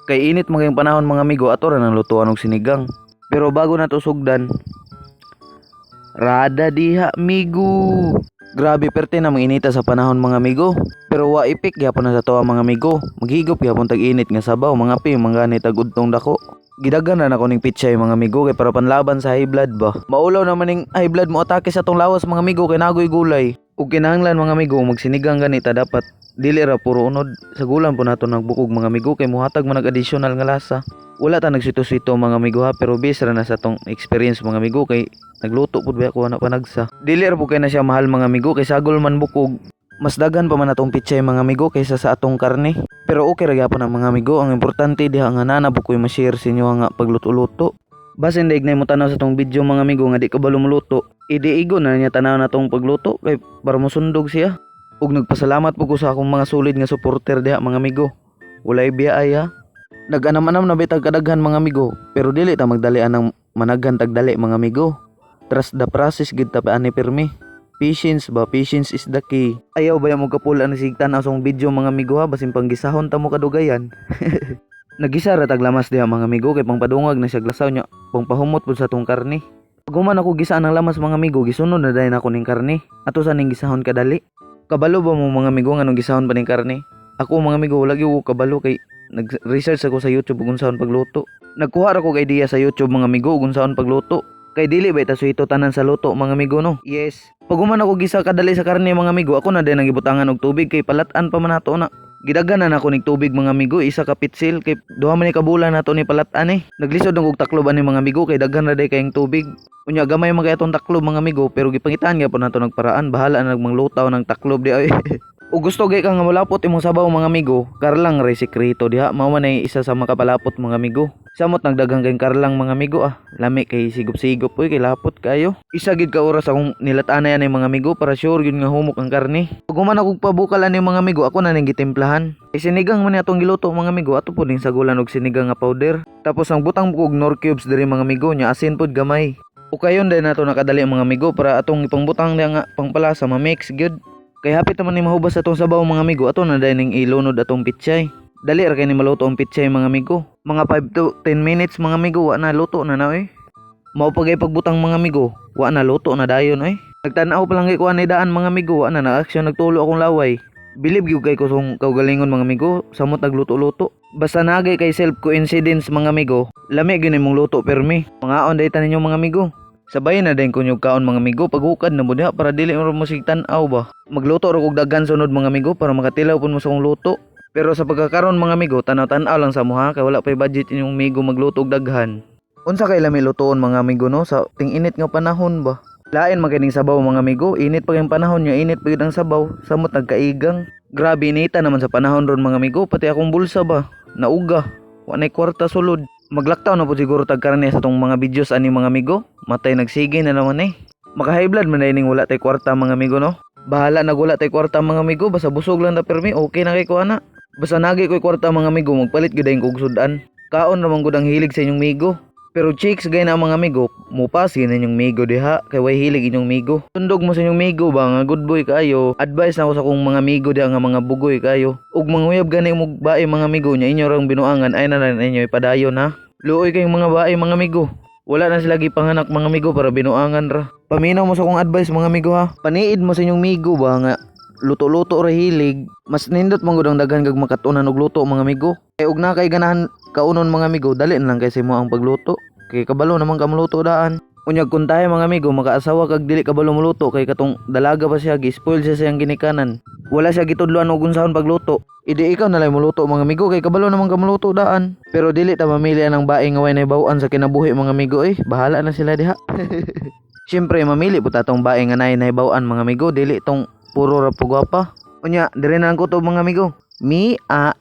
Kay init maging panahon mga amigo, ato ra nang lutuan og sinigang. Pero bago na to sugdan, rada diha amigo. Grabe perte na mainita sa panahon mga amigo. Pero wa ipik gyapon na sa tuwa mga amigo. Maghigop gyapon tag init nga sabaw mga pi mangani tag udtong dako. Gidagan na ako ning pitsay mga amigo kay para panlaban sa high blood ba. Maulaw naman ning high blood mo atake sa tong lawas mga amigo kay nagoy gulay. Ug kinahanglan mga amigo magsinigang ganita dapat dili ra puro unod. Sa gulan po nato nagbukog mga amigo kay muhatag man additional nga lasa. Wala ta nagsito-sito mga amigo ha, pero base ra na sa tong experience mga amigo kay nagluto pud ba ako na panagsa. Dili ra po kay na siya mahal mga amigo kay sagol man bukog. Mas dagan pa man atong pitsay mga amigo kaysa sa atong karne. Pero okay ra gyapon ang mga amigo, ang importante diha nga nana po koy ma-share sa inyo nga pagluto-luto. Basin daig na mo tanaw sa tong video mga amigo nga di ka ba lumuluto. Idiigo na niya tanaw na tong pagluto kay para mosundog siya. Ug nagpasalamat po ko sa akong mga solid nga supporter diha mga amigo. Walay biyay ha. Nag-anam-anam na bitag kadaghan mga amigo, pero dili ta magdalian ng managhan tagdali mga amigo. Trust the process gid ta pa ani pirmi. Patience ba, patience is the key. Ayaw ba mo kapula na sigtan asong video mga amigo ha, basin panggisahon ta mo kadugayan. Nagisa ra tag lamas diha mga amigo kay pangpadungag na siya glasaw nya, pangpahumot pud sa tong karne. Paguman ako gisa ng lamas mga amigo, gisunod na dayon ako ning karne. Ato sa ning gisahon kadali. Kabalo ba mo mga amigo nganong gisahon pa ning karne? Ako mga amigo wala gyud ko kabalo kay nag-research ako sa YouTube kung saan pagluto. Nagkuha ra ko idea sa YouTube mga amigo kung saan pagluto. Kay dili ba ita suito tanan sa luto mga amigo no? Yes. Paguman ako gisa kadali sa karne mga amigo, ako na din ang gibutangan og tubig kay palatan pa man nato na. Gidagan na ako ning tubig mga amigo, isa ka pitsil kay duha man ni kabulan nato ni palatan eh. Naglisod ng og taklob ani mga amigo kay daghan ra day kayong tubig. Unya gamay man kay atong taklob mga amigo, pero gipangitan gyapon nato nagparaan, bahala na nagmanglutaw ng taklob di ay. O gusto gay ka nga malapot imong sabaw mga amigo, karlang ray sekreto diha, mao man ay isa sa makapalapot mga amigo. Samot nagdagang kay karlang mga amigo lami kay sigop-sigop oy kay lapot kayo. Isa gid ka oras akong nilat-anay ani mga amigo para sure gyud nga humok ang karne. Pag human akong pabukal ani mga amigo, ako na ning gitimplahan. Sinigang man ni atong giluto mga amigo, ato pud ning sagulan og sinigang nga powder. Tapos ang butang bukog nor cubes diri mga amigo nya asin pud gamay. O kayon din nato nakadali mga amigo para atong ipangbutang diha nga pangpalasa ma-mix gyud. Kay hapit naman ni mahubas atong sabaw mga amigo, ato na dahil ning ilunod atong pitsay. Dali ra kay ni maluto ang pitsay mga amigo. Mga 5 to 10 minutes mga amigo, wa na luto na na eh. Mao pagay pagbutang mga amigo, wa na luto na dayon eh. Nagtan-aw pa lang kay kuan ni daan mga amigo, wa na action nagtulo akong laway. Bilib gyud kay kusong kaugalingon mga amigo, samot nagluto-luto. Basta nagay kay self coincidence mga amigo, lami gyud nimong luto permi. Mga on dayta ninyo mga amigo. Sabay na din kunyog kaon mga amigo, paghukad na mo diha para dili mo musigtan-aw ba. Magluto ra kog daghan sunod mga amigo para makatilaw pud mo sa kong luto. Pero sa pagkakaron mga amigo, tanaw-tanaw lang sa mo ha, kay wala pay budget inyong amigo magluto og daghan. Unsa kay lami lutoon mga amigo no sa ting-init nga panahon ba? Lain maganing sabaw mga amigo, init pa yung panahon nya, init pa ang sabaw, samot nagkaigang. Grabe inita naman sa panahon ron mga amigo, pati akong bulsa ba, nauga, wa nay kwarta sulod. Maglaktaw na po siguro tag karne sa tong mga videos ani mga amigo. Matay nagsige na naman eh. Maka high blood man ning wala tay kwarta mga amigo no. Bahala nagwala tay kwarta mga amigo, basta busog lang ta permi, okay na kay ko ana. Basta nagi ko'y kwarta mga amigo, magpalit gyud ayung kog sudan. Kaon ramang gud ang hilig sa inyong migo. Pero chicks gay na mga amigo, mupasi na inyong migo diha kay way hilig inyong migo. Tundog mo sa inyong migo ba nga good boy kayo. Advice na ako sa kong mga migo diha nga mga bugoy kayo. Ug manguyab gani mo bae mga migo nya inyo rang binuangan ay na rin inyo ipadayon ha. Luoy kayong mga bae mga amigo. Wala na sila gipanganak mga amigo para binuangan ra. Paminaw mo sa kong advice mga amigo ha. Paniid mo sa inyong migo ba nga luto-luto ra hilig. Mas nindot man gud ang daghan kag makatunan og luto mga amigo. Kay ug na kay ganahan kaunon mga amigo, dali na lang kay sa mo ang pagluto. Kay kabalo naman ka maluto daan. Unyag kun tayo mga amigo makaasawa kag dili kabalo maluto kay katong dalaga pa siya gi-spoil siya sa iyang ginikanan. Wala siya gitudloan og unsahon pagluto. Idi ikaw na lang muluto mga amigo kay kabalo naman ka maluto daan. Pero dili ta mamili ng bae nga way nahibaw-an sa kinabuhi mga amigo eh. Bahala na sila diha. Siyempre mamili po tatong bae nga nahibaw-an mga amigo, dili tong puro ra pugwapa. Unya, dire na lang ko to mga amigo. Mi, a,